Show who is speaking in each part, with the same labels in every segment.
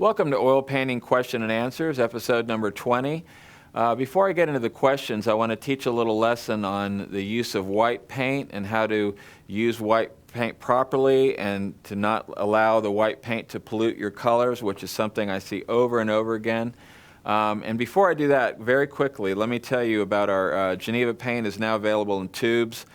Speaker 1: Welcome to Oil Painting Question and Answers, episode number 20. Before I get into the questions, I want to teach a little lesson on the use of white paint and how to use white paint properly and to not allow the white paint to pollute your colors, which is something I see over and over again. And before I do that, very quickly, let me tell you about our Geneva Paint is now available in tubes.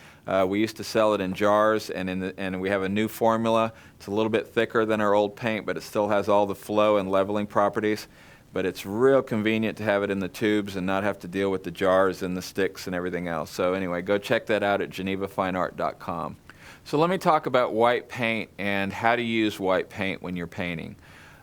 Speaker 1: We used to sell it in jars, and we have a new formula. It's a little bit thicker than our old paint, but it still has all the flow and leveling properties. But it's real convenient to have it in the tubes and not have to deal with the jars and the sticks and everything else. So anyway, go check that out at genevafineart.com. So let me talk about white paint and how to use white paint when you're painting.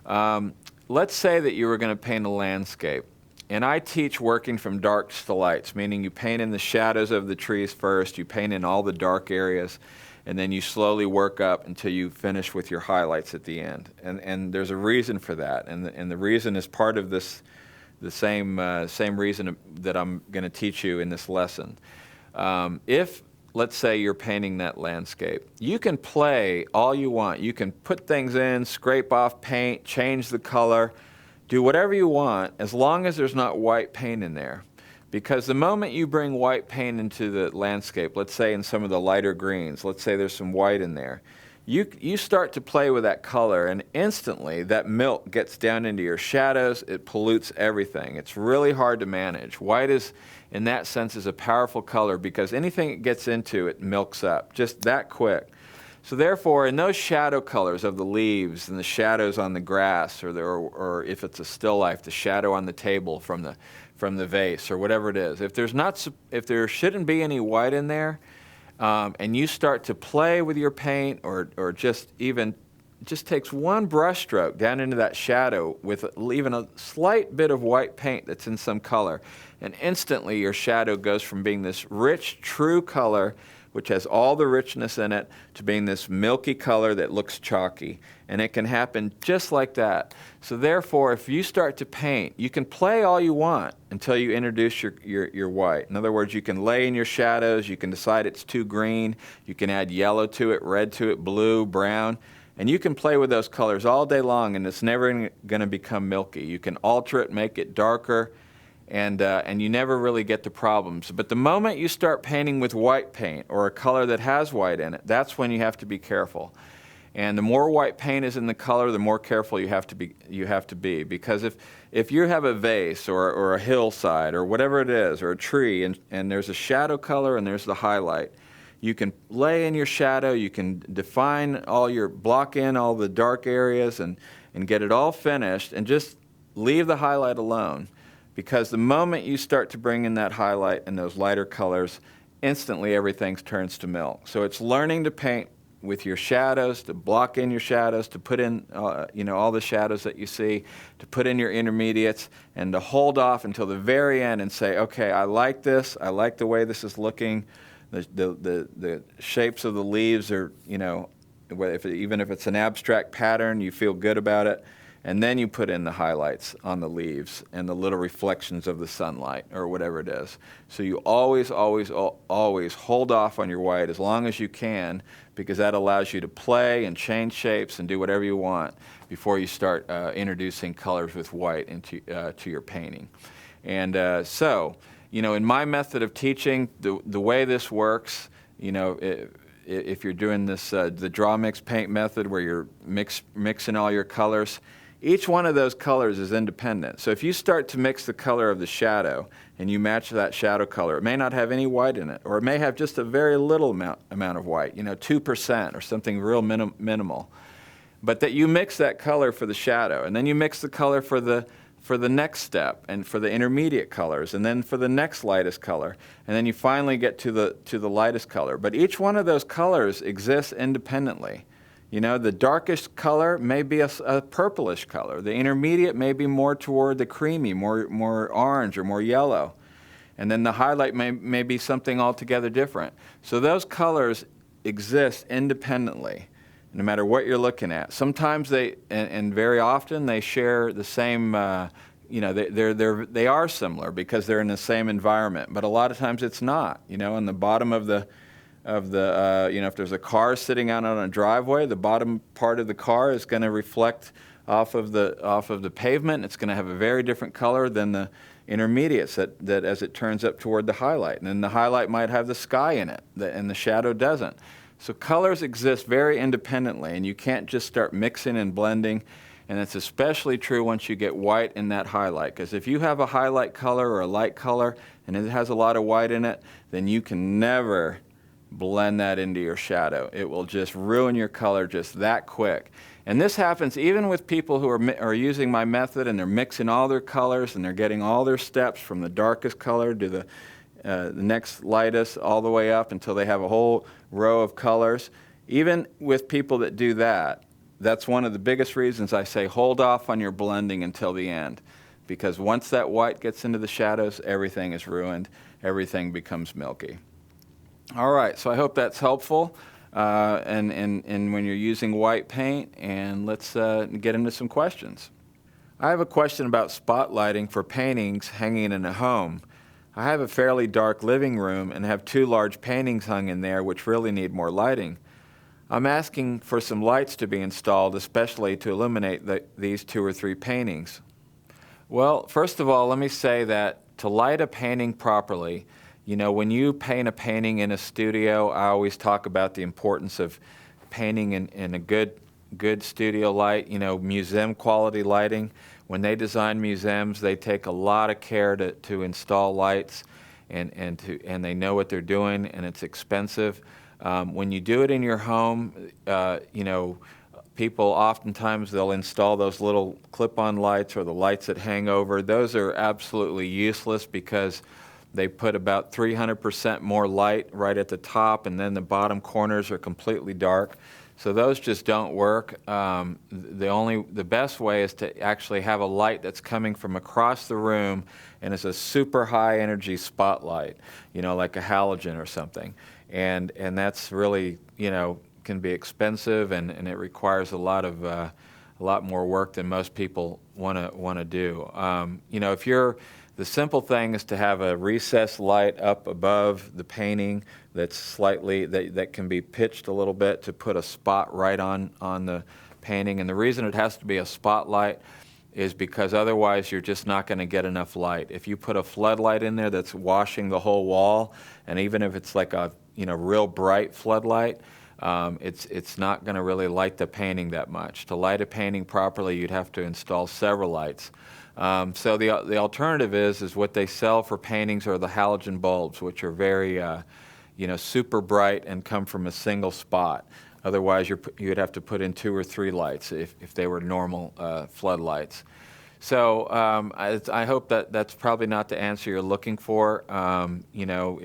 Speaker 1: Let's say that you were going to paint a landscape. And I teach working from darks to lights, meaning you paint in the shadows of the trees first, you paint in all the dark areas, and then you slowly work up until you finish with your highlights at the end. And there's a reason for that, and the reason is part of this, the same reason that I'm going to teach you in this lesson. If, let's say, you're painting that landscape, you can play all you want. You can put things in, scrape off paint, change the color, do whatever you want, as long as there's not white paint in there. Because the moment you bring white paint into the landscape, let's say in some of the lighter greens, let's say there's some white in there, you start to play with that color, and instantly that milk gets down into your shadows. It pollutes everything. It's really hard to manage. White is, in that sense, is a powerful color because anything it gets into, it milks up, just that quick. So therefore, in those shadow colors of the leaves and the shadows on the grass, or if it's a still life, the shadow on the table from the vase, or whatever it is, if there shouldn't be any white in there, and you start to play with your paint, or just takes one brush stroke down into that shadow with even a slight bit of white paint that's in some color, and instantly your shadow goes from being this rich, true color, which has all the richness in it, to being this milky color that looks chalky. And it can happen just like that. So therefore, if you start to paint, you can play all you want until you introduce your white. In other words, you can lay in your shadows, you can decide it's too green, you can add yellow to it, red to it, blue, brown, and you can play with those colors all day long, and it's never going to become milky. You can alter it, make it darker, and you never really get the problems. But the moment you start painting with white paint or a color that has white in it, that's when you have to be careful. And the more white paint is in the color, the more careful you have to be. Because if you have a vase or a hillside or whatever it is, or a tree, and there's a shadow color and there's the highlight, you can lay in your shadow, you can block in all the dark areas and get it all finished, and just leave the highlight alone. Because the moment you start to bring in that highlight and those lighter colors, instantly everything turns to milk. So it's learning to paint with your shadows, to block in your shadows, to put in all the shadows that you see, to put in your intermediates, and to hold off until the very end and say, okay, I like this, I like the way this is looking, the shapes of the leaves are, even if it's an abstract pattern, you feel good about it. And then you put in the highlights on the leaves and the little reflections of the sunlight or whatever it is. So you always, always, always hold off on your white as long as you can, because that allows you to play and change shapes and do whatever you want before you start introducing colors with white into to your painting. And in my method of teaching, the way this works, if you're doing this, the draw mix paint method where you're mixing all your colors, each one of those colors is independent. So if you start to mix the color of the shadow and you match that shadow color, it may not have any white in it, or it may have just a very little amount of white, 2% or something real minimal. But that you mix that color for the shadow, and then you mix the color for the next step, and for the intermediate colors, and then for the next lightest color, and then you finally get to the lightest color. But each one of those colors exists independently. The darkest color may be a purplish color. The intermediate may be more toward the creamy, more orange or more yellow. And then the highlight may be something altogether different. So those colors exist independently, no matter what you're looking at. Sometimes and very often they share the same, they are similar because they're in the same environment. But a lot of times it's not. On the bottom of the if there's a car sitting out on a driveway, the bottom part of the car is going to reflect off of the pavement, it's going to have a very different color than the intermediates that as it turns up toward the highlight. And then the highlight might have the sky in it, and the shadow doesn't. So colors exist very independently, and you can't just start mixing and blending. And it's especially true once you get white in that highlight, because if you have a highlight color or a light color and it has a lot of white in it, then you can never blend that into your shadow. It will just ruin your color just that quick. And this happens even with people who are using my method, and they're mixing all their colors and they're getting all their steps from the darkest color to the next lightest all the way up until they have a whole row of colors. Even with people that do that, that's one of the biggest reasons I say hold off on your blending until the end, because once that white gets into the shadows, everything is ruined. Everything becomes milky. All right, so I hope that's helpful and when you're using white paint, and let's get into some questions. I have a question about spotlighting for paintings hanging in a home. I have a fairly dark living room and have 2 large paintings hung in there which really need more lighting. I'm asking for some lights to be installed, especially to illuminate these 2 or 3 paintings. Well, first of all, let me say that to light a painting properly, you know, when you paint a painting in a studio, I always talk about the importance of painting in a good studio light, you know, museum quality lighting. When they design museums, they take a lot of care to install lights, and they know what they're doing, and it's expensive. When you do it in your home, you know, people oftentimes they'll install those little clip-on lights or the lights that hang over. Those are absolutely useless because they put about 300% more light right at the top, and then the bottom corners are completely dark. So those just don't work. The best way is to actually have a light that's coming from across the room, and it's a super high energy spotlight, you know, like a halogen or something. And that's really, you know, can be expensive, and it requires a lot more work than most people want to do. You know, the simple thing is to have a recessed light up above the painting that's slightly, that can be pitched a little bit to put a spot right on the painting. And the reason it has to be a spotlight is because otherwise you're just not going to get enough light. If you put a floodlight in there that's washing the whole wall, and even if it's like a, you know, real bright floodlight, it's not going to really light the painting that much. To light a painting properly, you'd have to install several lights. So the alternative is what they sell for paintings are the halogen bulbs, which are very, you know, super bright and come from a single spot. Otherwise, you'd have to put in 2 or 3 lights if they were normal floodlights. So I hope that's probably not the answer you're looking for. You know,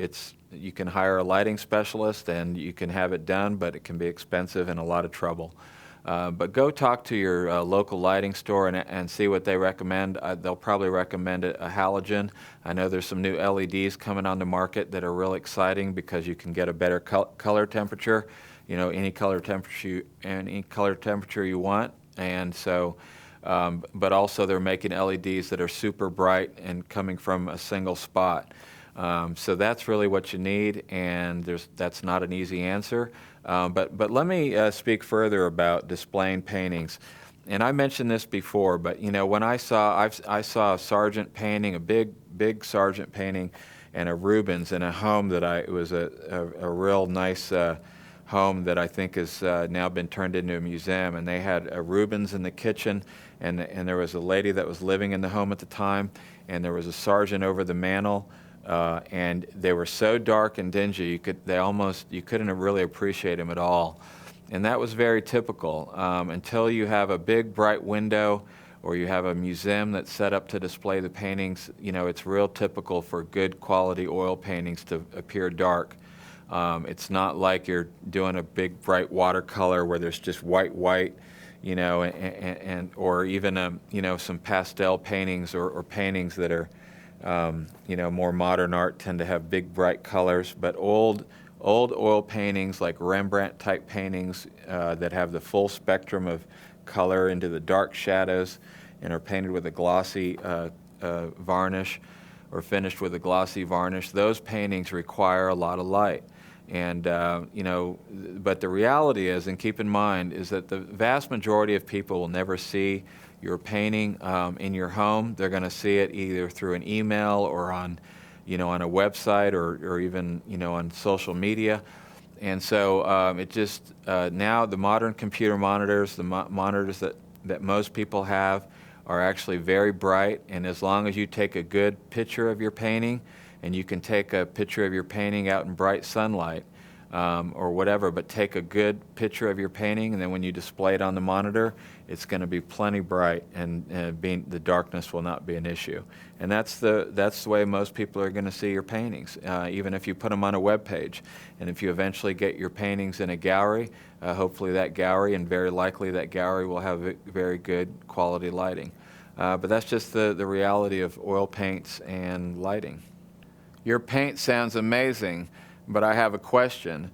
Speaker 1: you can hire a lighting specialist and you can have it done, but it can be expensive and a lot of trouble. But go talk to your local lighting store and see what they recommend. They'll probably recommend a halogen. I know there's some new LEDs coming on the market that are really exciting because you can get a better color temperature, you know, any color temperature you want. And so, but also they're making LEDs that are super bright and coming from a single spot. So that's really what you need, and that's not an easy answer. But let me speak further about displaying paintings. And I mentioned this before, but you know, when I saw a Sargent painting, a big Sargent painting, and a Rubens in a home it was a real nice home that I think has now been turned into a museum. And they had a Rubens in the kitchen, and there was a lady that was living in the home at the time, and there was a Sargent over the mantel. And they were so dark and dingy, you couldn't really appreciate them at all. And that was very typical. Until you have a big bright window or you have a museum that's set up to display the paintings, you know, it's real typical for good quality oil paintings to appear dark. It's not like you're doing a big bright watercolor where there's just white, you know, or even you know, some pastel paintings or paintings that are you know, more modern art tend to have big bright colors, but old oil paintings like Rembrandt type paintings that have the full spectrum of color into the dark shadows and are painted with a glossy varnish or finished with a glossy varnish, those paintings require a lot of light. And, but the reality is, and keep in mind, is that the vast majority of people will never see your painting in your home. They're going to see it either through an email or on a website or even, on social media. And so it just, now the modern computer monitors, the monitors that most people have are actually very bright. And as long as you take a good picture of your painting, and you can take a picture of your painting out in bright sunlight or whatever, but take a good picture of your painting, and then when you display it on the monitor, it's going to be plenty bright, and the darkness will not be an issue. And that's the way most people are going to see your paintings, even if you put them on a web page. And if you eventually get your paintings in a gallery, hopefully that gallery, and very likely that gallery, will have very good quality lighting. But that's just the reality of oil paints and lighting. Your paint sounds amazing, but I have a question.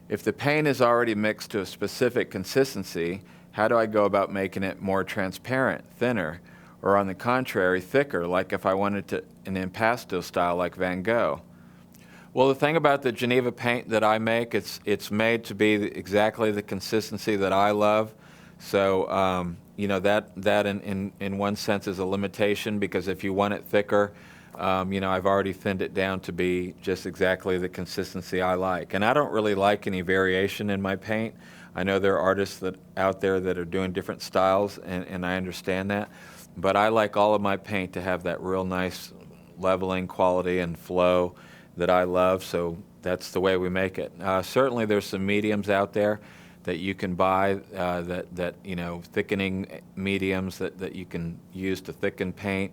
Speaker 1: If the paint is already mixed to a specific consistency, how do I go about making it more transparent, thinner, or on the contrary, thicker, like if I wanted an impasto style like Van Gogh? Well, the thing about the Geneva paint that I make, it's made to be exactly the consistency that I love. So, that in one sense is a limitation, because if you want it thicker, I've already thinned it down to be just exactly the consistency I like. And I don't really like any variation in my paint. I know there are artists out there that are doing different styles, and I understand that. But I like all of my paint to have that real nice leveling quality and flow that I love, so that's the way we make it. Certainly there's some mediums out there that you can buy, thickening mediums that you can use to thicken paint.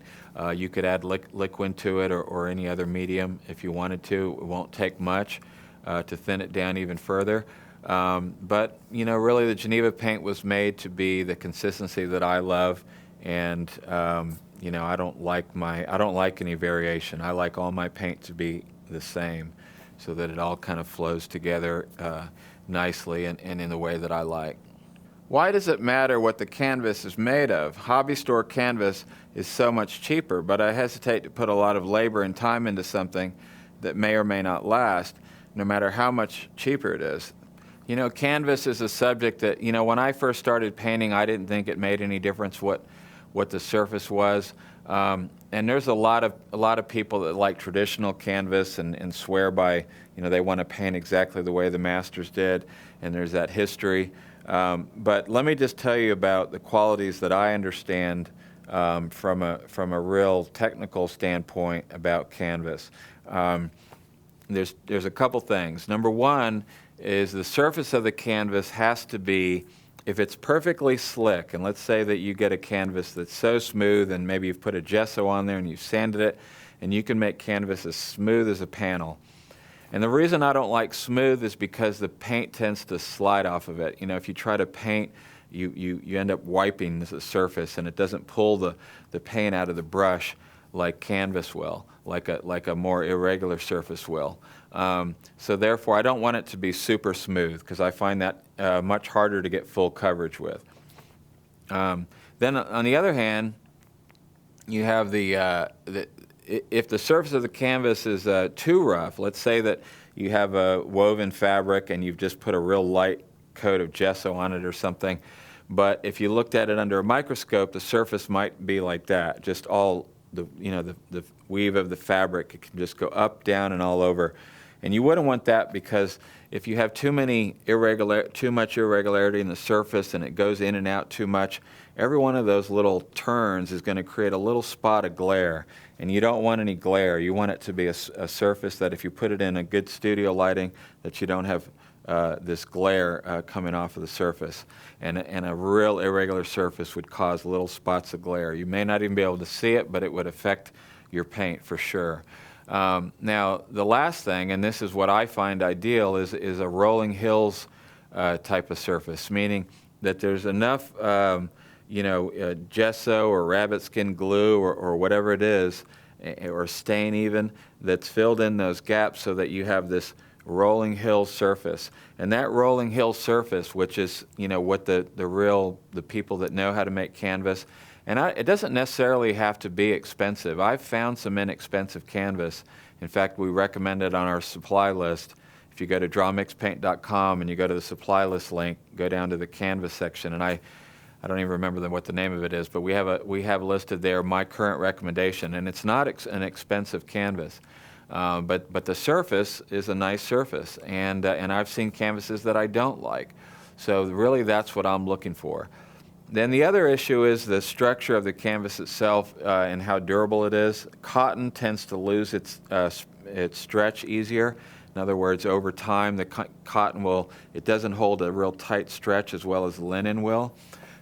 Speaker 1: You could add liquid to it, or any other medium if you wanted to. It won't take much to thin it down even further. But really the Geneva paint was made to be the consistency that I love, and I don't like any variation. I like all my paint to be the same, so that it all kind of flows together nicely and in the way that I like. Why does it matter what the canvas is made of? Hobby store canvas is so much cheaper, but I hesitate to put a lot of labor and time into something that may or may not last, no matter how much cheaper it is. Canvas is a subject that, when I first started painting, I didn't think it made any difference what the surface was. And there's a lot of people that like traditional canvas and swear by, they want to paint exactly the way the masters did, and there's that history. But let me just tell you about the qualities that I understand from a real technical standpoint about canvas. There's a couple things. Number one is the surface of the canvas has to be, if it's perfectly slick, and let's say that you get a canvas that's so smooth, and maybe you've put a gesso on there and you've sanded it, and you can make canvas as smooth as a panel. And the reason I don't like smooth is because the paint tends to slide off of it. If you try to paint, you end up wiping the surface, and it doesn't pull the paint out of the brush like canvas will, like a more irregular surface will. So therefore, I don't want it to be super smooth, because I find that much harder to get full coverage with. Then on the other hand, you have if the surface of the canvas is too rough, let's say that you have a woven fabric and you've just put a real light coat of gesso on it or something, but if you looked at it under a microscope, the surface might be like that, just all the weave of the fabric. It can just go up, down, and all over. And you wouldn't want that, because if you have too much irregularity in the surface and it goes in and out too much, every one of those little turns is going to create a little spot of glare. And you don't want any glare. You want it to be a surface that if you put it in a good studio lighting, that you don't have this glare coming off of the surface. And a real irregular surface would cause little spots of glare. You may not even be able to see it, but it would affect your paint for sure. Now, the last thing, and this is what I find ideal, is a rolling hills type of surface, meaning that there's enough gesso or rabbit skin glue or whatever it is, or stain even, that's filled in those gaps so that you have this rolling hill surface. And that rolling hill surface, which is what the people that know how to make canvas, and it doesn't necessarily have to be expensive. I've found some inexpensive canvas. In fact, we recommend it on our supply list. if you go to drawmixpaint.com and you go to the supply list link, go down to the canvas section, and I don't even remember what the name of it is, but we have listed there my current recommendation, and it's not an expensive canvas, but the surface is a nice surface, and I've seen canvases that I don't like, so really that's what I'm looking for. Then the other issue is the structure of the canvas itself and how durable it is. Cotton tends to lose its stretch easier. In other words, over time, the cotton it doesn't hold a real tight stretch as well as linen will.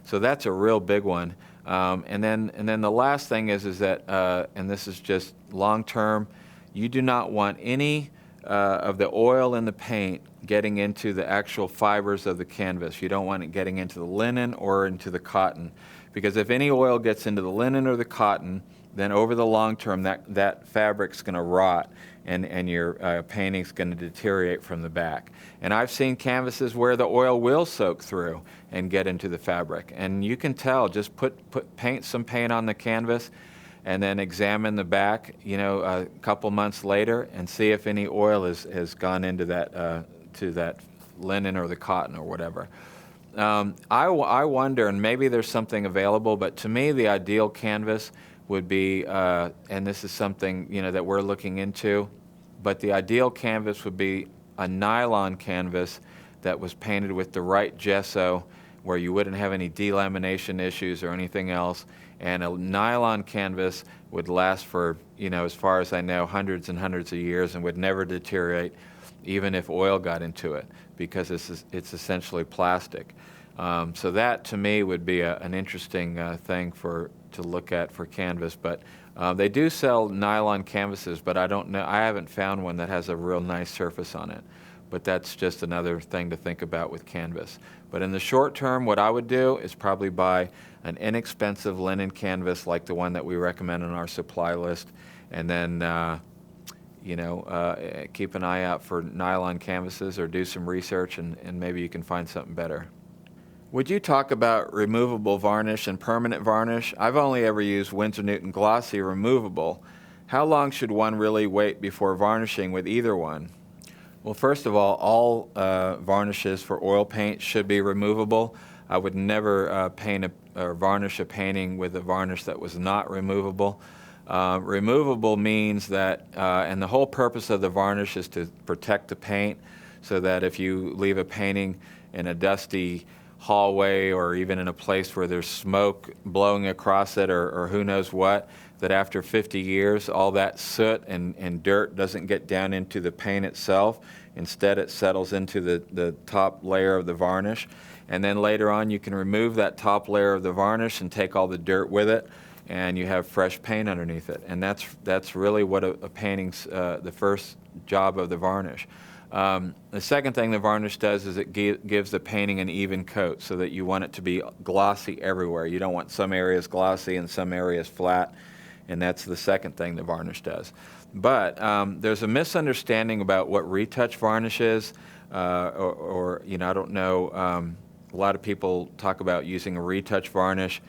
Speaker 1: So that's a real big one. And then the last thing is that, and this is just long term, you do not want any of the oil in the paint getting into the actual fibers of the canvas. You don't want it getting into the linen or into the cotton, because if any oil gets into the linen or the cotton, then over the long term that fabric's going to rot, and your painting's going to deteriorate from the back. And I've seen canvases where the oil will soak through and get into the fabric, and you can tell. Just put some paint on the canvas, and then examine the back, a couple months later, and see if any oil has gone into that to that linen or the cotton or whatever. I wonder, and maybe there's something available, but to me the ideal canvas would be, and this is something that we're looking into, but the ideal canvas would be a nylon canvas that was painted with the right gesso, where you wouldn't have any delamination issues or anything else. And a nylon canvas would last for, as far as I know, hundreds and hundreds of years and would never deteriorate, even if oil got into it, because it's essentially plastic. So that, to me, would be an interesting thing to look at for canvas. But they do sell nylon canvases, but I don't know. I haven't found one that has a real nice surface on it. But that's just another thing to think about with canvas. But in the short term, what I would do is probably buy an inexpensive linen canvas like the one that we recommend on our supply list, and then keep an eye out for nylon canvases, or do some research, and maybe you can find something better. Would you talk about removable varnish and permanent varnish? I've only ever used Winsor Newton Glossy removable. How long should one really wait before varnishing with either one? Well, first of all varnishes for oil paint should be removable. I would never paint or varnish a painting with a varnish that was not removable. Removable means that, and the whole purpose of the varnish is to protect the paint, so that if you leave a painting in a dusty hallway, or even in a place where there's smoke blowing across it, or who knows what, that after 50 years all that soot and dirt doesn't get down into the paint itself. Instead, it settles into the top layer of the varnish, and then later on you can remove that top layer of the varnish and take all the dirt with it, and you have fresh paint underneath it. And that's really what a painting's the first job of the varnish. The second thing the varnish does is it gives the painting an even coat, so that you want it to be glossy everywhere. You don't want some areas glossy and some areas flat, and that's the second thing the varnish does. But there's a misunderstanding about what retouch varnish is, or I don't know. A lot of people talk about using a retouch varnish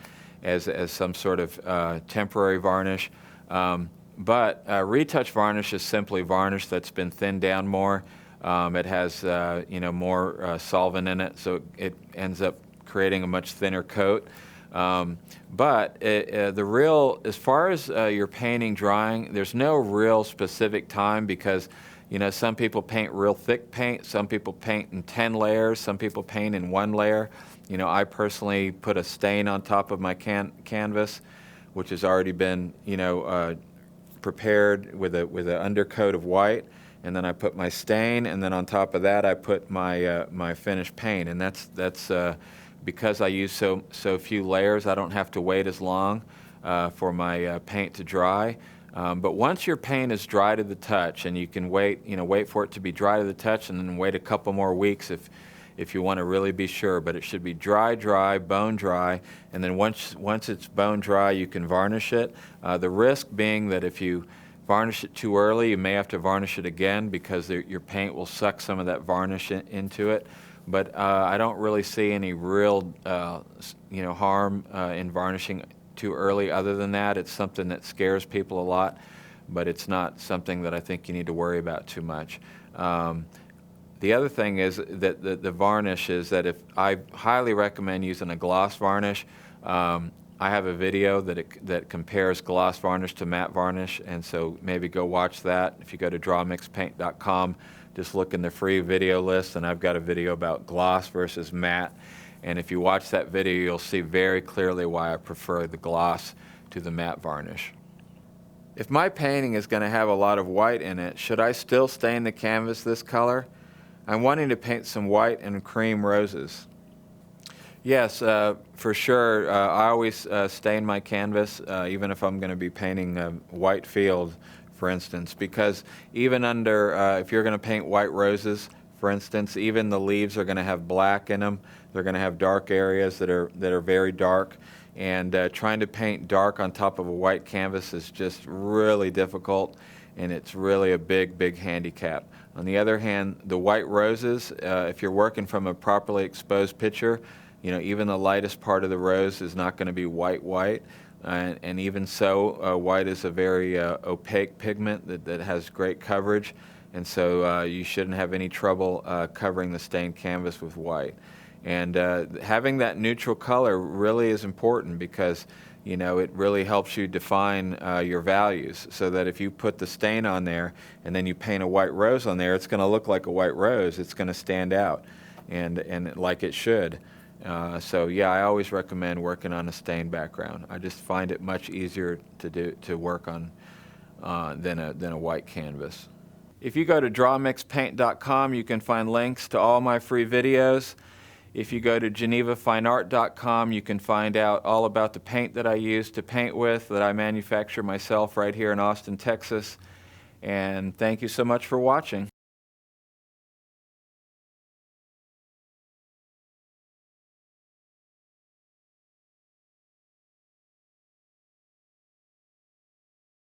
Speaker 1: as some sort of temporary varnish. But retouch varnish is simply varnish that's been thinned down more. It has more solvent in it, so it ends up creating a much thinner coat. But as far as your painting drying, there's no real specific time, because some people paint real thick paint, some people paint in 10 layers, some people paint in 1 layer. I personally put a stain on top of my canvas, which has already been prepared with an undercoat of white, and then I put my stain, and then on top of that I put my finished paint, and that's because I use so few layers, I don't have to wait as long for my paint to dry. But once your paint is dry to the touch, and you can wait for it to be dry to the touch, and then wait a couple more weeks if you want to really be sure. But it should be dry, bone dry, and then once it's bone dry, you can varnish it. The risk being that if you varnish it too early, you may have to varnish it again, because your paint will suck some of that varnish into it. But I don't really see any real harm in varnishing too early. Other than that, it's something that scares people a lot, but it's not something that I think you need to worry about too much. The other thing is that the varnish is that if I highly recommend using a gloss varnish. I have a video that compares gloss varnish to matte varnish, and so maybe go watch that. If you go to drawmixpaint.com, just look in the free video list, and I've got a video about gloss versus matte. And if you watch that video, you'll see very clearly why I prefer the gloss to the matte varnish. If my painting is going to have a lot of white in it, should I still stain the canvas this color? I'm wanting to paint some white and cream roses. Yes, for sure. I always stain my canvas, even if I'm going to be painting a white field, for instance, because even under, if you're going to paint white roses, for instance, even the leaves are going to have black in them. They're going to have dark areas that are very dark, and trying to paint dark on top of a white canvas is just really difficult, and it's really a big handicap. On the other hand, the white roses, if you're working from a properly exposed picture, you know, even the lightest part of the rose is not going to be white, and even so, white is a very opaque pigment that has great coverage, and so you shouldn't have any trouble covering the stained canvas with white. And having that neutral color really is important because, you know, it really helps you define your values, so that if you put the stain on there and then you paint a white rose on there, it's going to look like a white rose. It's going to stand out, and like it should. So yeah, I always recommend working on a stained background. I just find it much easier to work on than a white canvas. If you go to drawmixpaint.com, you can find links to all my free videos. If you go to genevafineart.com, you can find out all about the paint that I use to paint with, that I manufacture myself right here in Austin, Texas. And thank you so much for watching.